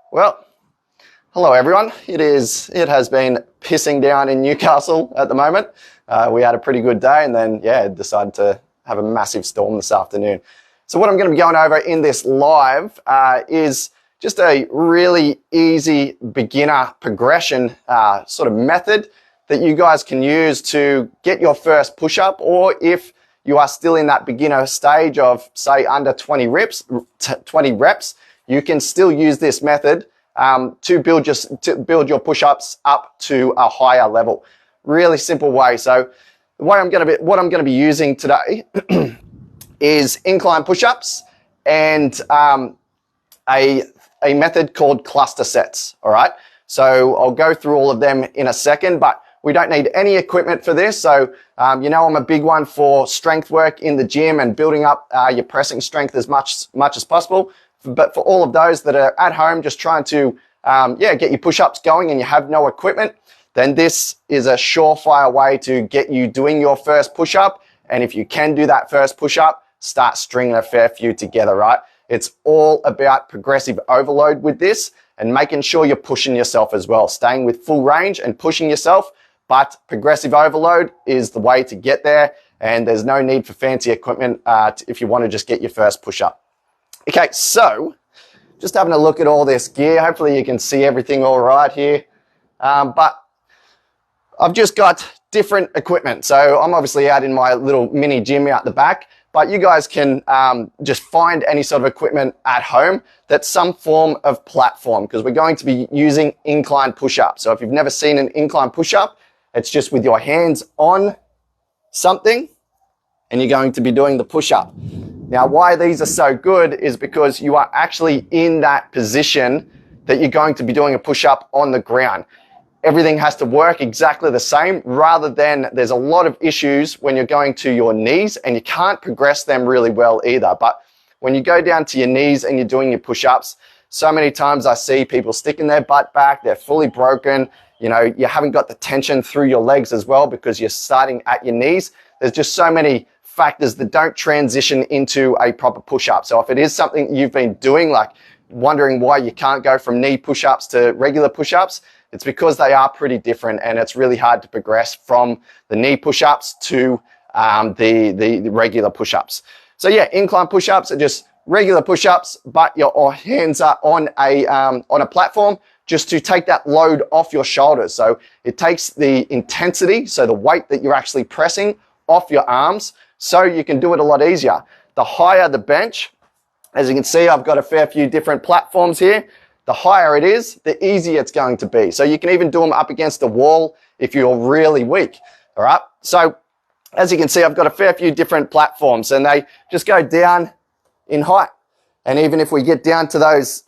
Well, hello everyone. It has been pissing down in Newcastle at the moment. We had a pretty good day and then, decided to have a massive storm this afternoon. So what I'm going to be going over in this live is just a really easy beginner progression sort of method that you guys can use to get your first push-up, or if you are still in that beginner stage of, say, under 20 reps, you can still use this method to build your push-ups up to a higher level. Really simple way. So what I'm going to be using today is incline push-ups and a method called cluster sets. All right. So I'll go through all of them in a second, but we don't need any equipment for this. So, I'm a big one for strength work in the gym and building up your pressing strength as much as possible. But for all of those that are at home just trying to, get your push-ups going and you have no equipment, then this is a surefire way to get you doing your first push-up. And if you can do that first push-up, start stringing a fair few together, right? It's all about progressive overload with this and making sure you're pushing yourself as well, staying with full range and pushing yourself. But progressive overload is the way to get there, and there's no need for fancy equipment if you want to just get your first push-up. Okay, so just having a look at all this gear. Hopefully you can see everything all right here. But I've just got different equipment. So I'm obviously out in my little mini gym out the back, but you guys can just find any sort of equipment at home that's some form of platform, because we're going to be using incline push-up. So if you've never seen an incline push-up, it's just with your hands on something and you're going to be doing the push-up. Now, why these are so good is because you are actually in that position that you're going to be doing a push-up on the ground. Everything has to work exactly the same, rather than there's a lot of issues when you're going to your knees and you can't progress them really well either. But when you go down to your knees and you're doing your push-ups, so many times I see people sticking their butt back, they're fully broken. You haven't got the tension through your legs as well because you're starting at your knees. There's just so many factors that don't transition into a proper push-up. So if it is something you've been doing, like wondering why you can't go from knee push-ups to regular push-ups, it's because they are pretty different, and it's really hard to progress from the knee push-ups to the regular push-ups. So yeah, incline push-ups are just regular push-ups, but your hands are on a platform, just to take that load off your shoulders. So it takes the intensity, so the weight that you're actually pressing, off your arms, so you can do it a lot easier. The higher the bench, as you can see, I've got a fair few different platforms here. The higher it is, the easier it's going to be. So you can even do them up against the wall if you're really weak. All right. So as you can see, I've got a fair few different platforms, and they just go down in height. And even if we get down to those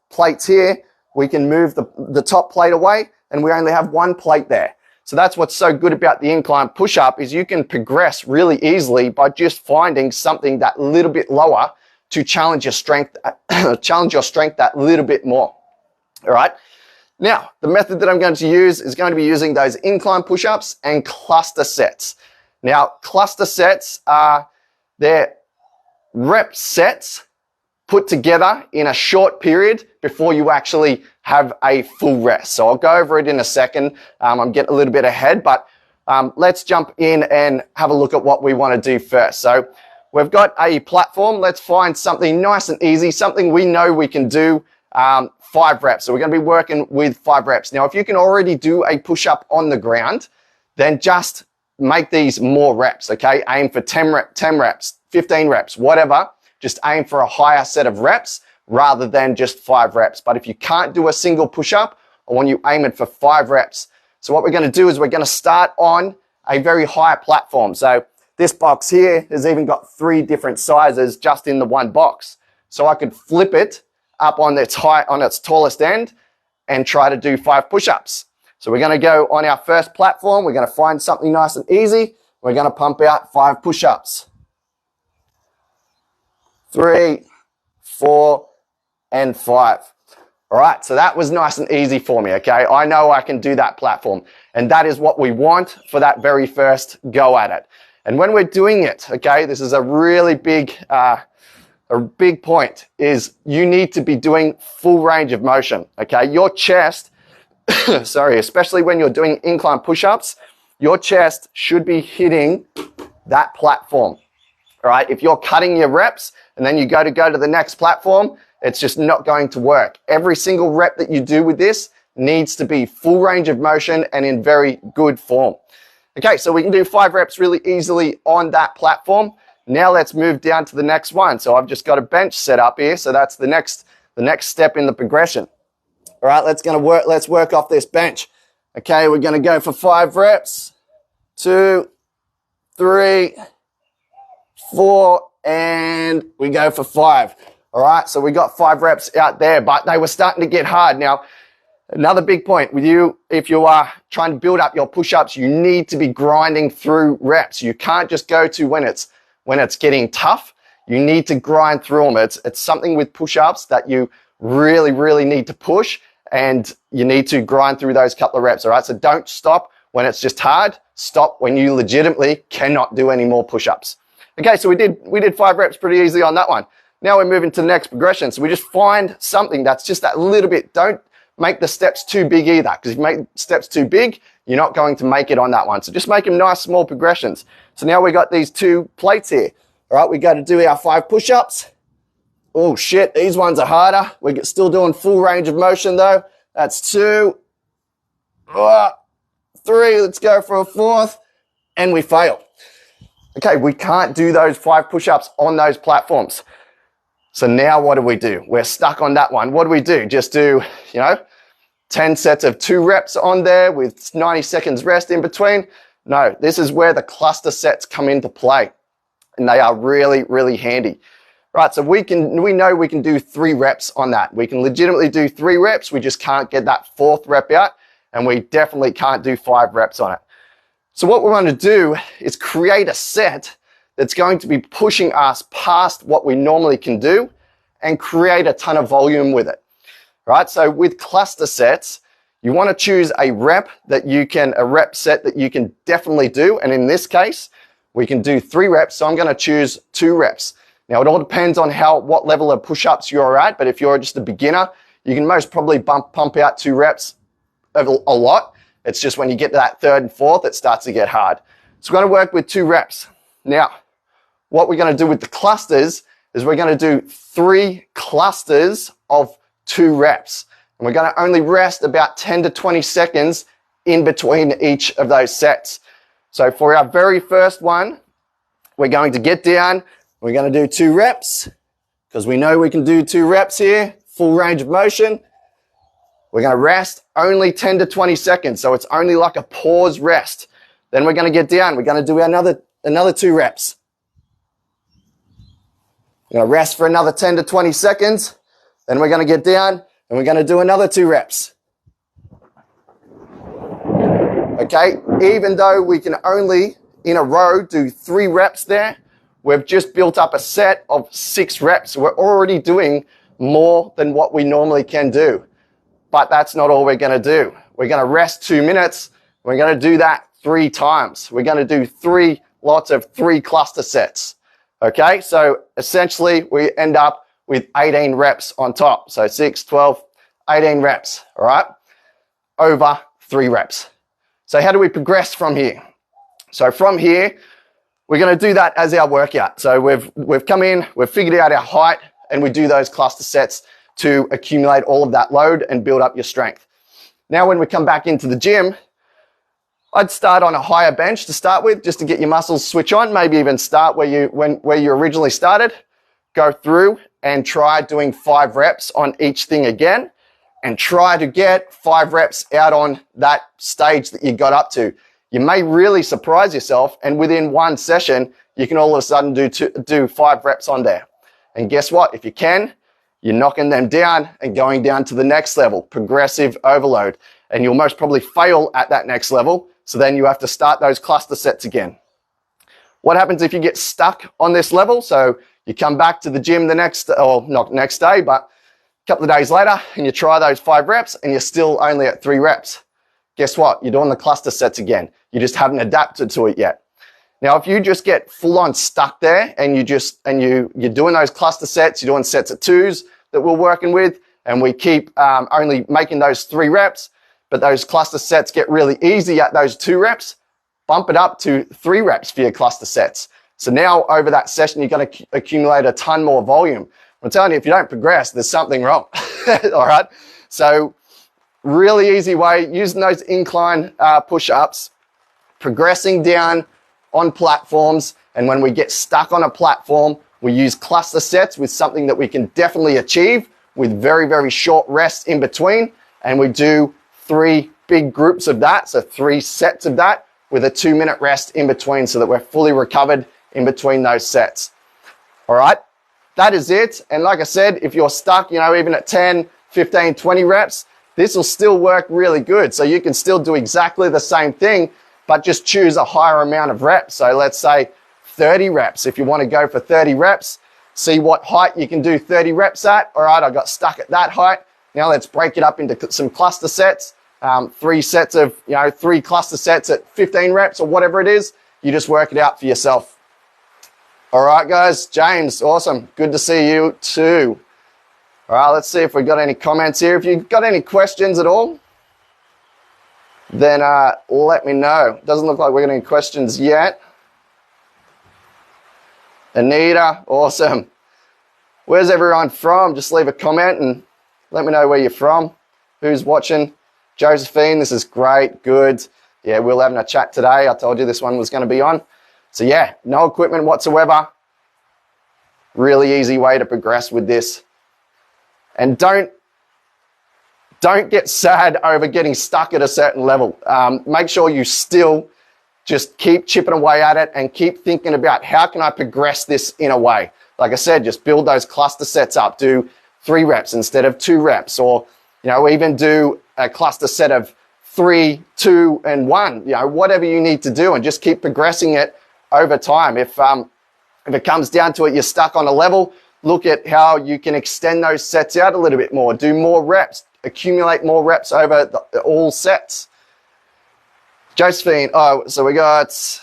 plates here, we can move the top plate away and we only have one plate there. So that's what's so good about the incline push-up, is you can progress really easily by just finding something that little bit lower to challenge your strength that little bit more. All right. Now, the method that I'm going to use is going to be using those incline push-ups and cluster sets. Now, cluster sets are their rep sets put together in a short period before you actually have a full rest. So I'll go over it in a second. I'm getting a little bit ahead, but let's jump in and have a look at what we want to do first. So we've got a platform. Let's find something nice and easy, something we know we can do 5 reps. So we're going to be working with 5 reps. Now, if you can already do a push-up on the ground, then just make these more reps, okay? Aim for 10 reps, 15 reps, whatever. Just aim for a higher set of reps rather than just 5 reps. But if you can't do a single push-up, I want you aiming for 5 reps. So what we're going to do is we're going to start on a very high platform. So this box here has even got 3 different sizes just in the one box. So I could flip it up on its tallest end and try to do 5 push-ups. So we're going to go on our first platform. We're going to find something nice and easy. We're going to pump out 5 push-ups. 3, 4, and 5. All right, so that was nice and easy for me, okay? I know I can do that platform, and that is what we want for that very first go at it. And when we're doing it, okay, this is a really big a big point is you need to be doing full range of motion, okay? Your chest, sorry, especially when you're doing incline push-ups, your chest should be hitting that platform, all right? If you're cutting your reps and then you go to the next platform, it's just not going to work. Every single rep that you do with this needs to be full range of motion and in very good form. Okay, so we can do 5 reps really easily on that platform. Now let's move down to the next one. So I've just got a bench set up here. So that's the next step in the progression. All right, let's work off this bench. Okay, we're going to go for 5 reps. 2, 3, 4, and we go for 5. All right, so we got 5 reps out there, but they were starting to get hard. Now, another big point with you, if you are trying to build up your push-ups, you need to be grinding through reps. You can't just go to when it's getting tough. You need to grind through them. It's something with push-ups that you really, really need to push, and you need to grind through those couple of reps, all right? So don't stop when it's just hard. Stop when you legitimately cannot do any more push-ups. Okay, so we did 5 reps pretty easily on that one. Now we're moving to the next progression. So we just find something that's just that little bit. Don't make the steps too big either, because if you make steps too big, you're not going to make it on that one. So just make them nice, small progressions. So now we got these 2 plates here. All right, we got to do our 5 push-ups. Oh shit, these ones are harder. We're still doing full range of motion though. That's 2, 3, let's go for a 4th, and we fail. Okay, we can't do those 5 push-ups on those platforms. So now what do? We're stuck on that one. What do? Just do, 10 sets of 2 reps on there with 90 seconds rest in between? No, this is where the cluster sets come into play, and they are really, really handy. Right, so we know we can do 3 reps on that. We can legitimately do 3 reps. We just can't get that 4th rep out, and we definitely can't do 5 reps on it. So what we want to do is create a set that's going to be pushing us past what we normally can do and create a ton of volume with it. Right, so with cluster sets, you want to choose a rep set that you can definitely do. And in this case, we can do 3 reps. So I'm going to choose 2 reps. Now, it all depends on what level of push-ups you're at, but if you're just a beginner, you can most probably pump out 2 reps a lot. It's just when you get to that 3rd and 4th, it starts to get hard. So we're going to work with 2 reps. Now, what we're going to do with the clusters is we're going to do 3 clusters of 2 reps. And we're going to only rest about 10 to 20 seconds in between each of those sets. So for our very first one, we're going to get down. We're going to do 2 reps because we know we can do 2 reps here, full range of motion. We're going to rest only 10 to 20 seconds. So it's only like a pause rest. Then we're going to get down. We're going to do another 2 reps. We're going to rest for another 10 to 20 seconds. Then we're going to get down and we're going to do another 2 reps. Okay, even though we can only in a row do 3 reps there, we've just built up a set of 6 reps. We're already doing more than what we normally can do. But that's not all we're going to do. We're going to rest 2 minutes. We're going to do that 3 times. We're going to do 3 lots of 3 cluster sets. Okay, so essentially we end up with 18 reps on top. So 6, 12, 18 reps, all right, over 3 reps. So how do we progress from here? So from here, we're going to do that as our workout. So we've come in, we've figured out our height, and we do those cluster sets to accumulate all of that load and build up your strength. Now when we come back into the gym, I'd start on a higher bench to start with, just to get your muscles switch on, maybe even start where you originally started, go through and try doing 5 reps on each thing again, and try to get 5 reps out on that stage that you got up to. You may really surprise yourself, and within one session, you can all of a sudden do 5 reps on there. And guess what? If you can, you're knocking them down and going down to the next level, progressive overload. And you'll most probably fail at that next level, so then you have to start those cluster sets again. What happens if you get stuck on this level? So you come back to the gym the next, or not next day, but a couple of days later, and you try those 5 reps, and you're still only at 3 reps. Guess what? You're doing the cluster sets again. You just haven't adapted to it yet. Now, if you just get full on stuck there and you're doing those cluster sets, you're doing sets of 2s that we're working with, and we keep only making those 3 reps, but those cluster sets get really easy at those 2 reps, bump it up to 3 reps for your cluster sets. So now over that session, you're going to accumulate a ton more volume. I'm telling you, if you don't progress, there's something wrong. All right. So really easy way, using those incline push-ups, progressing down on platforms. And when we get stuck on a platform, we use cluster sets with something that we can definitely achieve with very, very short rests in between. And we do 3 big groups of that. So 3 sets of that with a 2-minute rest in between so that we're fully recovered in between those sets. All right. That is it. And like I said, if you're stuck, even at 10, 15, 20 reps, this will still work really good. So you can still do exactly the same thing, but just choose a higher amount of reps. So let's say 30 reps. If you want to go for 30 reps, see what height you can do 30 reps at. All right, I got stuck at that height. Now let's break it up into some cluster sets. 3 sets of, 3 cluster sets at 15 reps or whatever it is. You just work it out for yourself. All right, guys. James, awesome. Good to see you too. All right, let's see if we've got any comments here. If you've got any questions at all, then let me know. Doesn't look like we're getting any questions yet. Anita, awesome. Where's everyone from? Just leave a comment and let me know where you're from, who's watching. Josephine, this is great, good. Yeah, we're having a chat today. I told you this one was going to be on. So yeah, no equipment whatsoever. Really easy way to progress with this. And don't get sad over getting stuck at a certain level. Make sure you still just keep chipping away at it and keep thinking about how can I progress this in a way. Like I said, just build those cluster sets up. Do 3 reps instead of 2 reps, or even do a cluster set of 3, 2, and 1. Whatever you need to do, and just keep progressing it over time. If it comes down to it, you're stuck on a level, look at how you can extend those sets out a little bit more. Do more reps. Accumulate more reps over all sets. Josephine, so we got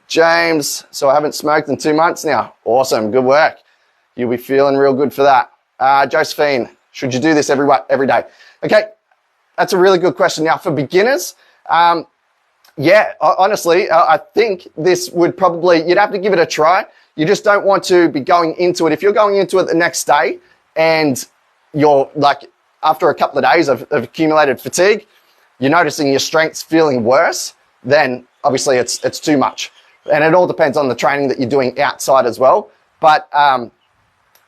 James. So I haven't smoked in 2 months now. Awesome, good work. You'll be feeling real good for that. Josephine, should you do this every day? Okay, that's a really good question. Now for beginners, yeah, honestly, I think this would probably, you'd have to give it a try. You just don't want to be going into it. If you're going into it the next day and you're like, after a couple of days of accumulated fatigue, you're noticing your strength's feeling worse, then obviously it's too much. And it all depends on the training that you're doing outside as well. But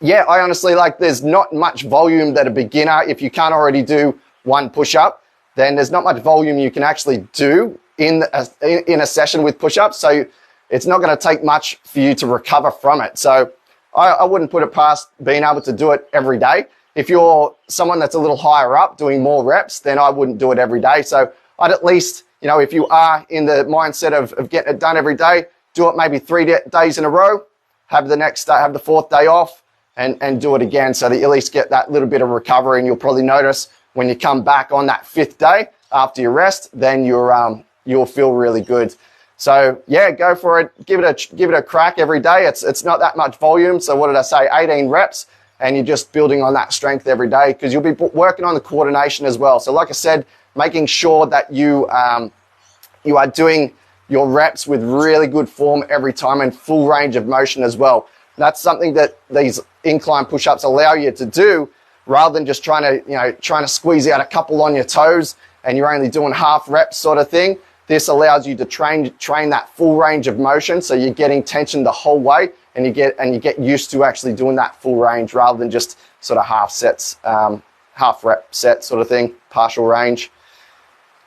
yeah, I honestly, there's not much volume that a beginner, if you can't already do 1 push-up, then there's not much volume you can actually do in a session with push-ups. So it's not going to take much for you to recover from it. So I wouldn't put it past being able to do it every day. If you're someone that's a little higher up doing more reps, then I wouldn't do it every day. So I'd at least, if you are in the mindset of getting it done every day, do it maybe 3 days in a row, have the 4th day off, and do it again so that you at least get that little bit of recovery. And you'll probably notice when you come back on that 5th day after your rest, then you'll feel really good. So yeah, go for it. Give it a crack every day. It's not that much volume. So what did I say? 18 reps, and you're just building on that strength every day because you'll be working on the coordination as well. So like I said, making sure that you are doing your reps with really good form every time and full range of motion as well. That's something that these incline push-ups allow you to do, rather than just trying to squeeze out a couple on your toes and you're only doing half reps sort of thing. This allows you to train that full range of motion, so you're getting tension the whole way, and you get used to actually doing that full range rather than just sort of half rep set sort of thing, partial range.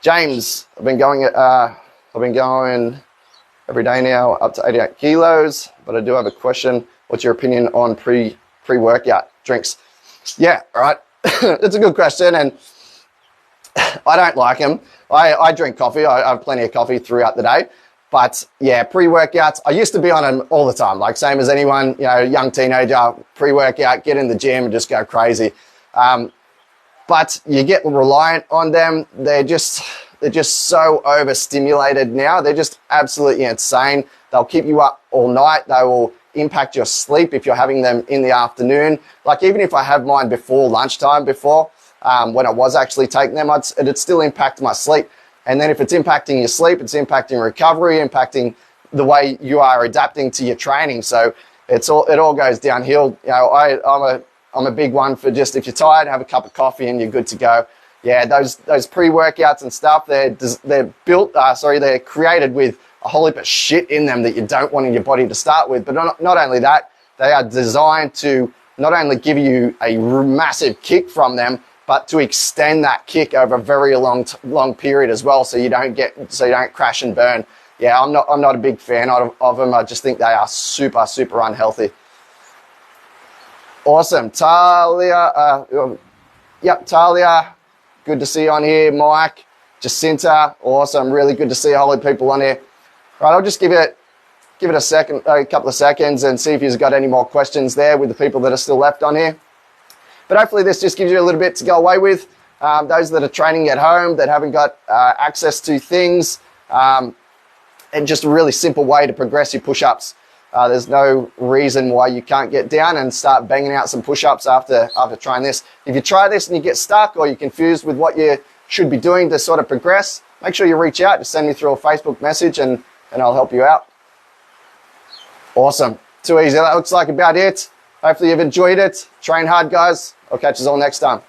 James, I've been going every day now up to 88 kilos, but I do have a question. What's your opinion on pre-workout drinks? Yeah, all right. It's a good question, and I don't like them. I drink coffee. I have plenty of coffee throughout the day. But yeah, pre-workouts, I used to be on them all the time, like same as anyone, young teenager, pre-workout, get in the gym and just go crazy. But you get reliant on them. They're They're just so overstimulated now. They're just absolutely insane. They'll keep you up all night. They will impact your sleep if you're having them in the afternoon. Like even if I have mine before lunchtime when I was actually taking them, it'd still impact my sleep. And then if it's impacting your sleep, it's impacting recovery, impacting the way you are adapting to your training. So it all goes downhill. You know, I'm a big one for just, if you're tired, have a cup of coffee and you're good to go. Yeah, those pre-workouts and stuff, they're created with a whole heap of shit in them that you don't want in your body to start with. But not only that, they are designed to not only give you a massive kick from them, but to extend that kick over a very long period as well, so you don't crash and burn. Yeah, I'm not a big fan of them. I just think they are super, super unhealthy. Awesome. Talia, Talia, good to see you on here. Mike, Jacinta, awesome. Really good to see a whole lot of people on here. All right, I'll just give it a couple of seconds and see if you've got any more questions there with the people that are still left on here. But hopefully this just gives you a little bit to go away with. Those that are training at home, that haven't got access to things, and just a really simple way to progress your push-ups. There's no reason why you can't get down and start banging out some push-ups after trying this. If you try this and you get stuck or you're confused with what you should be doing to sort of progress, make sure you reach out. Just send me through a Facebook message and I'll help you out. Awesome. Too easy. That looks like about it. Hopefully you've enjoyed it. Train hard, guys. I'll catch you all next time.